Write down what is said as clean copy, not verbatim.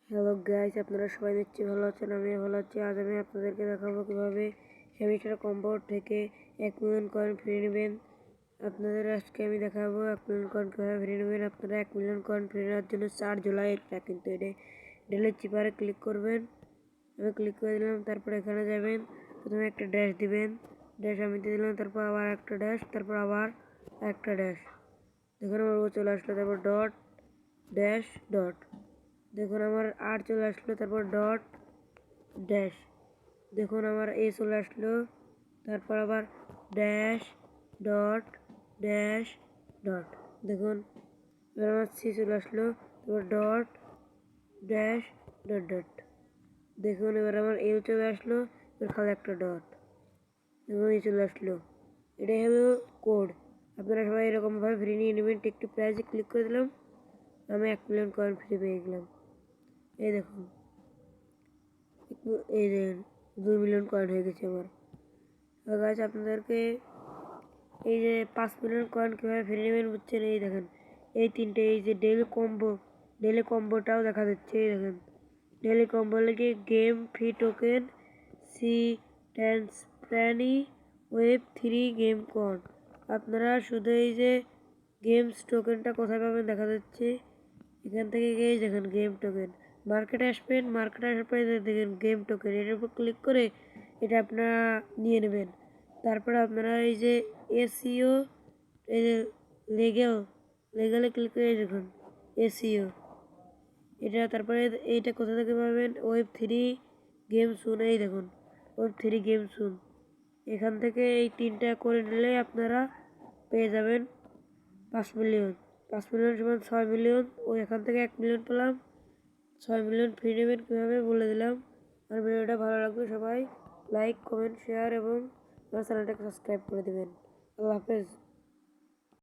Hello guys, আপনারা সবাই নিশ্চয়ই ভালো আছেন। আমি ভালো আছি। আজ আমি আপনাদেরকে দেখাবো কিভাবে হ্যামিস্টার কম্বো থেকে 1 মিলিয়ন কয়েন ফ্রি নেবেন। আপনাদের আজকে আমি দেখাবো 1 মিলিয়ন কয়েন কীভাবে ফ্রি নেবেন। আপনারা 1 মিলিয়ন কয়েন ফ্রি নেওয়ার জন্য 4 জুলাই এটা কিন্তু ডেলি চিপারে ক্লিক করবেন। আমি ক্লিক করে দিলাম। তারপর এখানে যাবেন, প্রথমে একটা ড্যাশ দিবেন, ড্যাশ আমি দিয়ে দিলাম। তারপর আবার একটা ড্যাশ, তারপর আবার একটা ড্যাশ। দেখুন আমার চলে আসলো। তারপর ডট ড্যাশ ডট, দেখুন আমার আর চলে আসলো। তারপর ডট ড্যাশ, দেখুন আমার এ চলে আসলো। তারপর আবার ড্যাশ ডট ড্যাশ ডট, দেখুন এবার আমার সি চলে আসলো। তারপর ডট ড্যাশ ডট ডট, দেখুন এবার আমার এল চলে আসলো। এবার খালি একটা ডট, দেখুন এই চলে আসলো। এটাই হলো কোড। আপনারা সবাই এরকমভাবে ফ্রি নিয়ে নেবেন। টিকটু প্রাইজে ক্লিক করে দিলাম, আমি 1 মিলিয়ন কয়েন ফ্রি পেয়ে গেলাম। এই দেখুন, এই দেখুন 2 মিলিয়ন কয়েন হয়ে গেছে আমার। গাছ আপনাদেরকে এই যে 5 মিলিয়ন কয়েন কীভাবে ফিরে নেবেন বুঝছেন। এই দেখেন এই তিনটে, এই যে ডেলি কম্বোটাও দেখা যাচ্ছে। এই দেখেন ডেলি কম্বো লেগে গেম ফ্রি টোকেন সি ট্রান্সপ্রানি ওয়েব 3 গেম কন। আপনারা শুধু এই যে গেমস টোকেনটা কোথায় পাবেন দেখা যাচ্ছে। এখান থেকে গিয়ে দেখেন গেম টোকেন, মার্কেটে আসবেন। মার্কেটে আসার পরে দেখেন গেম টোকেন, এটার উপর ক্লিক করে এটা আপনারা নিয়ে নেবেন। তারপরে আপনারা এই যে এসিও, এই যে লেগালে ক্লিক করে দেখুন এসিও এটা। তারপরে এইটা কোথা থেকে পাবেন, ওয়েব 3 গেম শুন। এই দেখুন ওয়েব 3 গেম শুন, এখান থেকে এই 3টা করে নিলে আপনারা পেয়ে যাবেন 5 মিলিয়ন। 5 মিলিয়ন সমান 6 মিলিয়ন। ওই এখান থেকে 1 মিলিয়ন পেলাম। 6 মিলিয়ন ফ্রি নেবেন কীভাবে বলে দিলাম। আর ভিডিওটা ভালো লাগবে সবাই লাইক কমেন্ট শেয়ার এবং আমার চ্যানেলটাকে সাবস্ক্রাইব করে দেবেন। আল্লাহ হাফেজ।